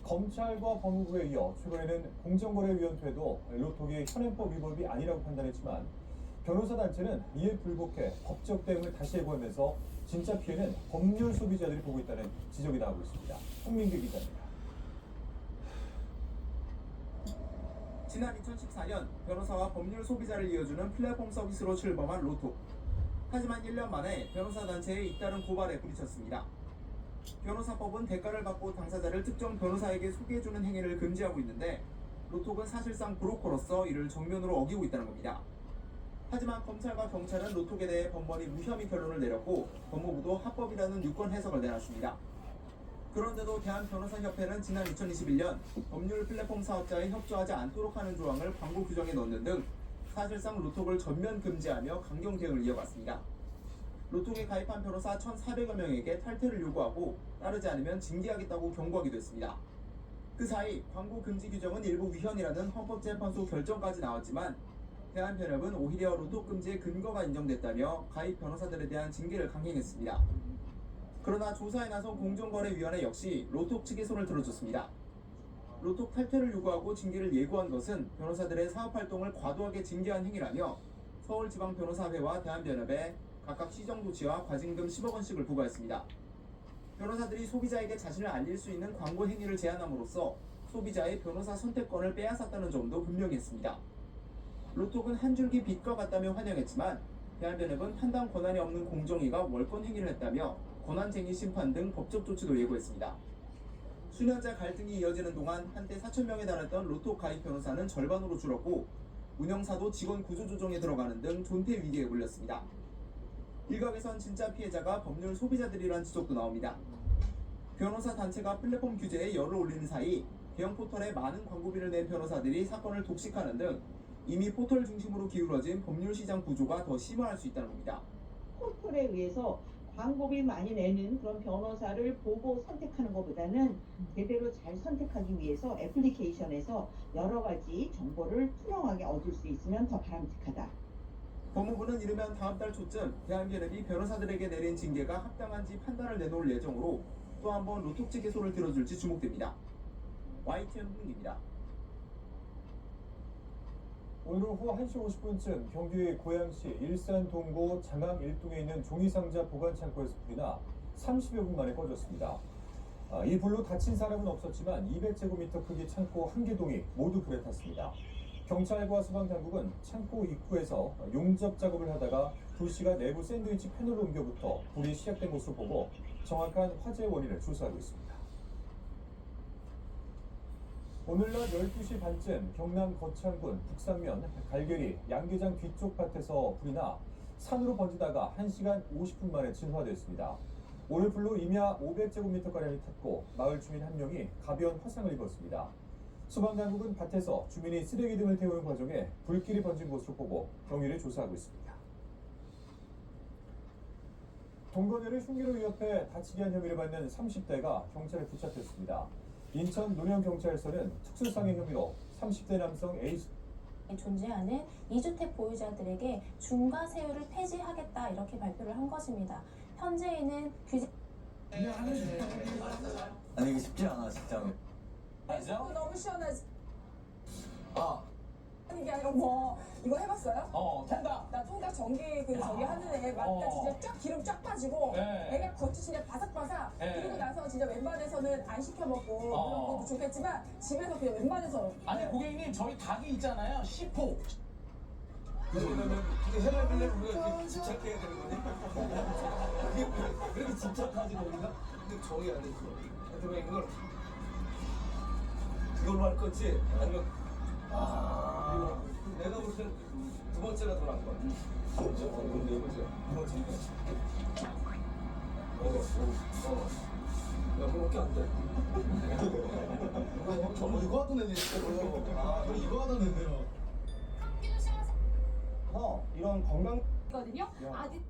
검찰과 법무부에 이어 최근에는 공정거래위원회도 로톡이 현행법 위법이 아니라고 판단했지만 변호사단체는 이에 불복해 법적 대응을 다시 해고하면서 진짜 피해는 법률 소비자들이 보고 있다는 지적이 나오고 있습니다. 홍민규 기자입니다. 지난 2014년 변호사와 법률 소비자를 이어주는 플랫폼 서비스로 출범한 로톡. 하지만 1년 만에 변호사단체에 잇따른 고발에 부딪혔습니다. 변호사법은 대가를 받고 당사자를 특정 변호사에게 소개해주는 행위를 금지하고 있는데 로톡은 사실상 브로커로서 이를 정면으로 어기고 있다는 겁니다. 하지만 검찰과 경찰은 로톡에 대해 번번이 무혐의 결론을 내렸고 법무부도 합법이라는 유권 해석을 내놨습니다. 그런데도 대한변호사협회는 지난 2021년 법률 플랫폼 사업자에 협조하지 않도록 하는 조항을 광고 규정에 넣는 등 사실상 로톡을 전면 금지하며 강경 대응을 이어갔습니다. 로톡에 가입한 변호사 1,400여 명에게 탈퇴를 요구하고 따르지 않으면 징계하겠다고 경고하기도 했습니다. 그 사이 광고 금지 규정은 일부 위헌이라는 헌법재판소 결정까지 나왔지만 대한변협은 오히려 로톡 금지의 근거가 인정됐다며 가입 변호사들에 대한 징계를 강행했습니다. 그러나 조사에 나선 공정거래위원회 역시 로톡 측의 손을 들어줬습니다. 로톡 탈퇴를 요구하고 징계를 예고한 것은 변호사들의 사업활동을 과도하게 징계한 행위라며 서울지방변호사회와 대한변협에 각각 시정조치와 과징금 10억 원씩을 부과했습니다. 변호사들이 소비자에게 자신을 알릴 수 있는 광고 행위를 제한함으로써 소비자의 변호사 선택권을 빼앗았다는 점도 분명히 했습니다. 로톡은 한 줄기 빛과 같다며 환영했지만 대한변협은 판단 권한이 없는 공정위가 월권 행위를 했다며 권한쟁의 심판 등 법적 조치도 예고했습니다. 수년째 갈등이 이어지는 동안 한때 4,000명에 달했던 로톡 가입 변호사는 절반으로 줄었고 운영사도 직원 구조조정에 들어가는 등 존폐 위기에 몰렸습니다. 일각에선 진짜 피해자가 법률 소비자들이란 지적도 나옵니다. 변호사 단체가 플랫폼 규제에 열을 올리는 사이 대형 포털에 많은 광고비를 낸 변호사들이 사건을 독식하는 등 이미 포털 중심으로 기울어진 법률 시장 구조가 더 심화할 수 있다는 겁니다. 포털에 의해서 광고비 많이 내는 그런 변호사를 보고 선택하는 것보다는 제대로 잘 선택하기 위해서 애플리케이션에서 여러 가지 정보를 투명하게 얻을 수 있으면 더 바람직하다. 법무부는 이르면 다음 달 초쯤 대한변협이 변호사들에게 내린 징계가 합당한지 판단을 내놓을 예정으로 또 한 번 로톡 측의 손을 들어줄지 주목됩니다. YTN 홍입니다. 오늘 오후 1시 50분쯤 경기 고양시 일산 동구 장항 1동에 있는 종이상자 보관 창고에서 불이 나 30여 분 만에 꺼졌습니다. 이 불로 다친 사람은 없었지만 200제곱미터 크기 창고 한 개 동이 모두 불에 탔습니다. 경찰과 소방당국은 창고 입구에서 용접 작업을 하다가 불씨가 내부 샌드위치 패널로 옮겨부터 불이 시작된 것으로 보고 정확한 화재 원인을 조사하고 있습니다. 오늘 낮 12시 반쯤 경남 거창군 북산면 갈계리 양계장 뒤쪽 밭에서 불이 나 산으로 번지다가 1시간 50분 만에 진화됐습니다. 오늘 불로 임야 500제곱미터가량이 탔고 마을 주민 한 명이 가벼운 화상을 입었습니다. 소방당국은 밭에서 주민이 쓰레기 등을 태우는 과정에 불길이 번진 것으로 보고 경위를 조사하고 있습니다. 동거녀를 흉기로 위협해 다치게 한 혐의를 받는 30대가 경찰에 붙잡혔습니다. 인천 논현경찰서는 특수상해 혐의로 30대 남성 A 존재하는 2주택 보유자들에게 중과세율을 폐지하겠다 이렇게 발표를 한 것입니다. 현재에는 규제 아니 이게 쉽지 않아 진짜. 맞아? 너무 시원하지. 하는 게 아니라 뭐 이거 해봤어요? 통닭. 나 통닭 전기 저기 하는 애 맞다 진짜 쫙 기름 쫙 빠지고 애가 겉이 진짜 바삭바삭. 그리고 나서 진짜 웬만해서는 안 시켜 먹고 물론 그것도 좋겠지만 집에서 그냥 웬만해서. 아니 고객님 저희 닭이 있잖아요. 10호. 그러면 이게 해맑으려면 우리가 이렇게 집착해야 되는 거니? 이게 그렇게 집착하지 우리가? 근데 정이 안 됐어. 그러면 이걸 그걸로 할 거지? 아니면 내가 볼 때는 두 번째가 더 나을 것 같아. 네 번째. 두 번째. 야, 그렇게 안 돼. 저는 이거 하던 애네, 진짜로. 저는 이거 하던 애네요. 이런 건강 거든요. 아직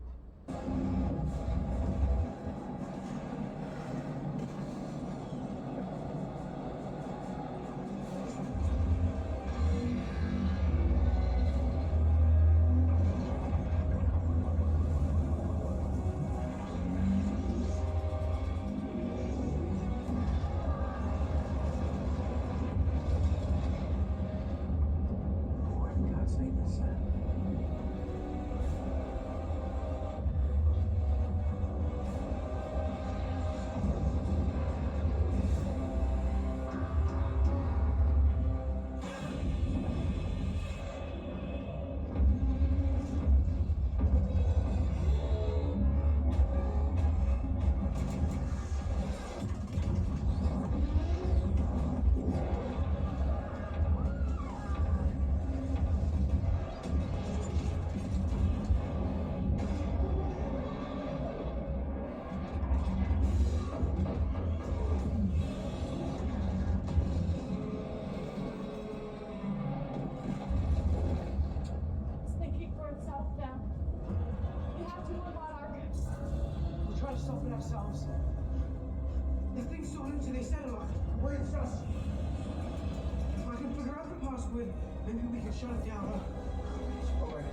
squid. Maybe we can shut it down, huh? All right.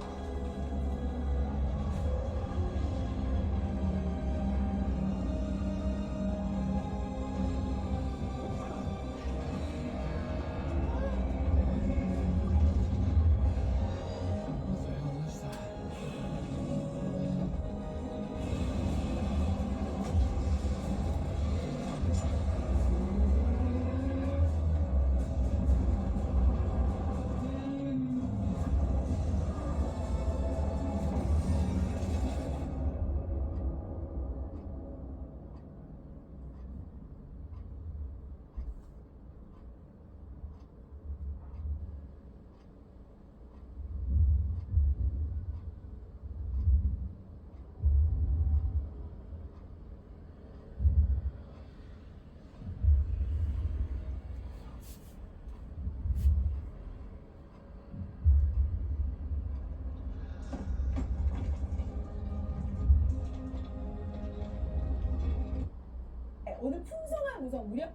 오늘 풍성한 우선 무려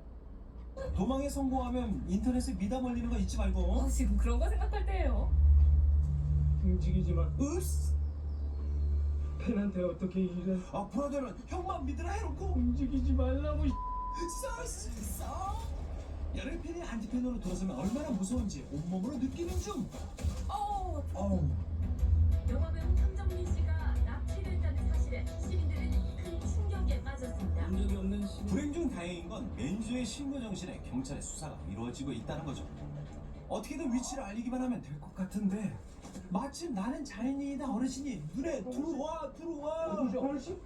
도망에 성공하면 인터넷에 미담 올리는 거 잊지 말고. 지금 그런 거 생각할 때예요. 움직이지 마. 으스. 팬한테 어떻게 일해? 앞으로는 형만 믿으라 해놓고 움직이지 말라고. 싸울 수 있어. 열혈 팬이 안티 팬으로 돌아서면 얼마나 무서운지 온몸으로 느끼는 중. 영화배우 황정민 씨가 납치됐다는 사실에 시민들은 큰 충격에 빠졌습니다. 적이 없는 불행 중 다행인 건 맨주의 신고 정신에 경찰의 수사가 이루어지고 있다는 거죠. 어떻게든 위치를 알리기만 하면 될 것 같은데 마침 나는 자연인이다 어르신이 눈에 들어와. 어르신,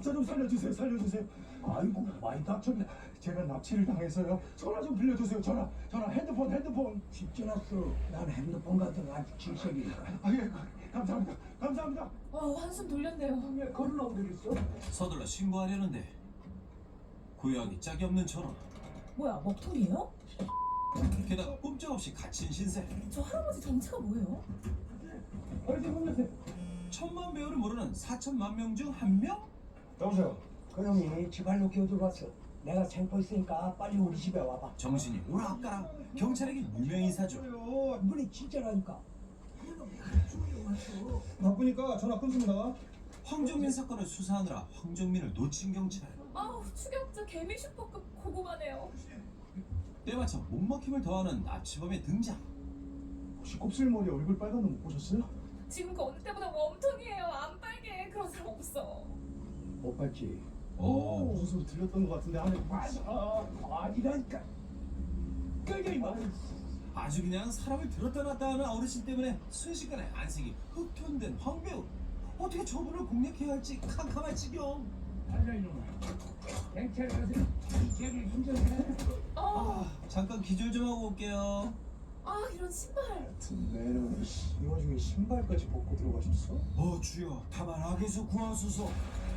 저 좀 살려주세요. 아이고, 많이 다쳤네. 제가 납치를 당해서요. 전화 좀 빌려주세요. 전화, 핸드폰. 집지났어. 난 핸드폰 같은 거 아직 질색이니까. 예, 감사합니다. 한숨 돌렸네요. 걸을 옮기겠어? 서둘러 신고하려는데 구역이 짝이 없는 저런. 뭐야, 먹통이에요? 게다가 꼼짝없이 갇힌 신세. 저 할아버지 정체가 뭐예요? 어르신 혼내세요. 1000만 배우를 모르는 4천만 명 중 한 명? 여보세요. 그 형이 지발로 끼워주고 왔어. 내가 생포 있으니까 빨리 우리 집에 와봐. 정신이 오락가락. 경찰에게 유명 인사죠. 이분이 진짜라니까. 바쁘니까 전화 끊습니다. 황정민 사건을 수사하느라 황정민을 놓친 경찰. 추격자 개미 슈퍼급 고구마네요. 때마침 못 막힘을 더하는 납치범의 등장. 혹시 곱슬머리 얼굴 빨간 놈 못 보셨어요? 지금 그 어느 때보다 웜톤이에요. 안 빨개. 그런 사람 없어. 못 봤지. 무슨 소리 들렸던 것 같은데 안에 아니라니까. 끌겨 임마. 아주 그냥 사람을 들었다 놨다 하는 어르신 때문에 순식간에 안색이 흑톤된 황배우. 어떻게 저분을 공략해야 할지 캄캄할 지경. 앉아 이놈아. 경찰 가서 이제를 인정해. 잠깐 기절 좀 하고 올게요. 이런 신발. 매너는 이 와중에 신발까지 벗고 들어가셨어? 주여 다만 악에서 구하소서.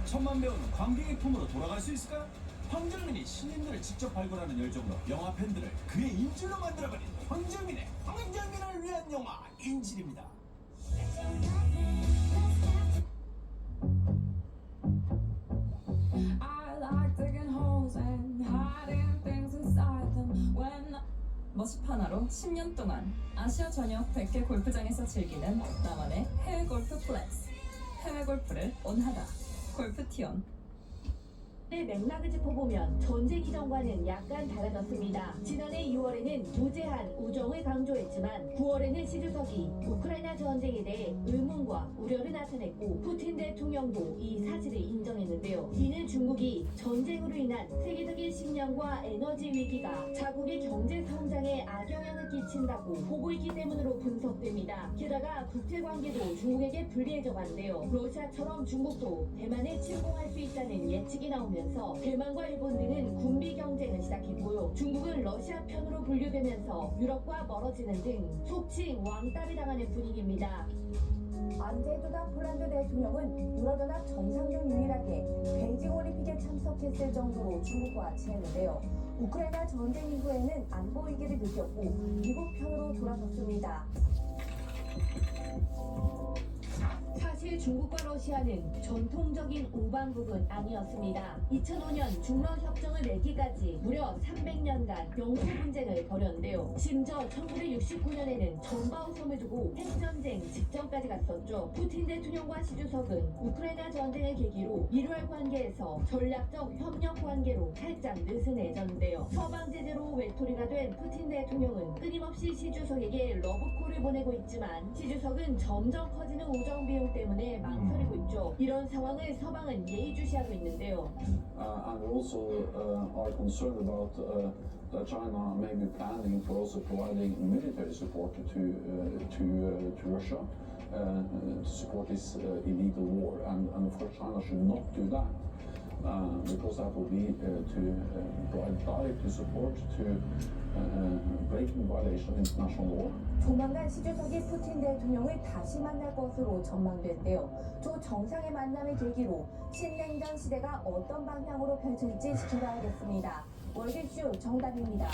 1000만 배우는 관객의 품으로 돌아갈 수 있을까? 황정민이 신인들을 직접 발굴하는 열정으로 영화 팬들을 그의 인질로 만들어버린 황정민을 위한 영화 인질입니다. 머시판 하나로 10년 동안 아시아 전역 100개 골프장에서 즐기는 나만의 해외 골프 플렉스. 해외 골프를 온하다. 골프티온. 의 맥락을 짚어보면 전쟁 이전과는 약간 달라졌습니다. 지난해 6월에는 무제한 우정을 강조했지만 9월에는 시주석이 우크라이나 전쟁에 대해 의문과 우려를 나타냈고 푸틴 대통령도 이 사실을 인정했는데요. 이는 중국이 전쟁으로 인한 세계적인 식량과 에너지 위기가 자국의 경제 성장에 악영향을 끼친다고 보고 있기 때문으로 분석됩니다. 게다가 국제관계도 중국에게 불리해져 가는데요. 러시아처럼 중국도 대만을 침공할 수 있다는 예측이 나오면서 대만과 일본 등은 군비 경쟁을 시작했고요. 중국은 러시아 편으로 분류되면서 유럽과 멀어지는 등 속칭 왕따를 당하는 분위기입니다. 안제 두다 폴란드 대통령은 유럽연합 정상 중 유일하게 베이징 올림픽에 참석했을 정도로 중국과 친했는데요. 우크라이나 전쟁 이후에는 안보 위기를 느꼈고 미국 편으로 돌아섰습니다. 사실 중국과 러시아는 전통적인 우방국은 아니었습니다. 2005년 중러협정을 맺기까지 무려 300년간 영토 분쟁을 벌였는데요. 심지어 1969년에는 전바우 섬을 두고 핵전쟁 직전까지 갔었죠. 푸틴 대통령과 시 주석은 우크라이나 전쟁을 계기로 일월 관계에서 전략적 협력 관계로 살짝 느슨해졌는데요. 서방 제재로 외톨이가 된 푸틴 대통령은 끊임없이 시 주석에게 러브콜을 보내고 있지만 시 주석은 점점 커지는 우정 비용 때문에 망설이고 있죠. 이런 상황을 서방은 예의주시하고 있는데요. And also are concerned about that China may be planning for also providing military support to Russia to support this illegal war. And of course China should not do that. Because that will be to provide direct support to breaking violation of international law. 조만간 시 주석이 푸틴 대통령을 다시 만날 것으로 전망되는데요. 두 정상의 만남을 계기로 신냉전 시대가 어떤 방향으로 펼쳐질지 지켜봐야겠습니다. 월드쇼 정답입니다.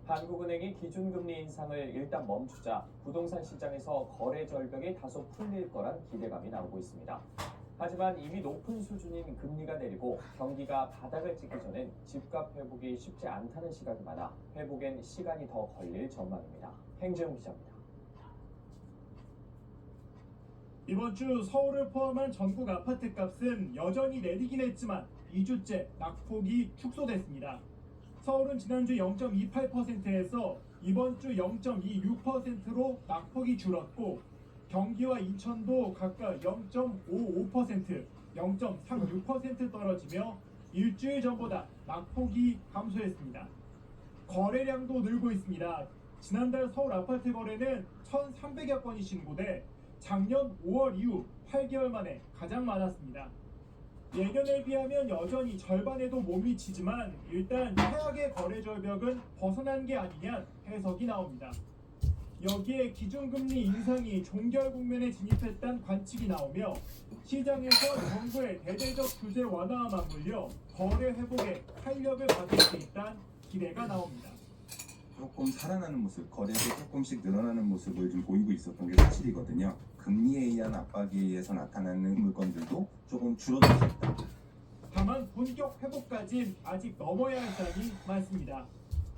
한국은행이 기준금리 인상을 일단 멈추자 부동산 시장에서 거래 절벽이 다소 풀릴 거란 기대감이 나오고 있습니다. 하지만 이미 높은 수준인 금리가 내리고 경기가 바닥을 찍기 전엔 집값 회복이 쉽지 않다는 시각이 많아 회복엔 시간이 더 걸릴 전망입니다. 행재웅 기자입니다. 이번 주 서울을 포함한 전국 아파트 값은 여전히 내리긴 했지만 2주째 낙폭이 축소됐습니다. 서울은 지난주 0.28%에서 이번 주 0.26%로 낙폭이 줄었고 경기와 인천도 각각 0.55%, 0.36% 떨어지며 일주일 전보다 낙폭이 감소했습니다. 거래량도 늘고 있습니다. 지난달 서울 아파트 거래는 1,300여 건이 신고돼 작년 5월 이후 8개월 만에 가장 많았습니다. 예년에 비하면 여전히 절반에도 못 미치지만 일단 최악의 거래 절벽은 벗어난 게 아니냐 해석이 나옵니다. 여기에 기준금리 인상이 종결 국면에 진입했다는 관측이 나오며 시장에서 정부의 대대적 규제 완화와 맞물려 거래 회복에 탄력을 받을 수 있다는 기대가 나옵니다. 조금 살아나는 모습, 거래도 조금씩 늘어나는 모습을 좀 보이고 있었던 게 사실이거든요. 금리에 의한 압박에 의해서 나타나는 물건들도 조금 줄어들 수 있다. 다만 본격 회복까지는 아직 넘어야 할 사람이 많습니다.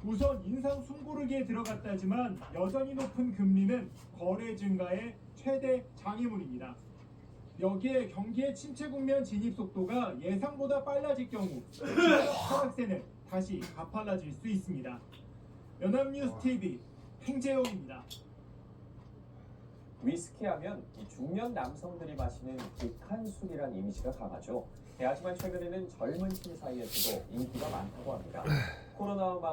우선 인상 숨고르기에 들어갔다지만 여전히 높은 금리는 거래 증가의 최대 장애물입니다. 여기에 경기의 침체 국면 진입 속도가 예상보다 빨라질 경우 하락세는 다시 가팔라질 수 있습니다. 연합뉴스 TV 행재용입니다. 위스키하면 중년 남성들이 마시는 극한 술이란 이미지가 강하죠. 하지만 최근에는 젊은 층 사이에서도 인기가 많다고 합니다. 코로나와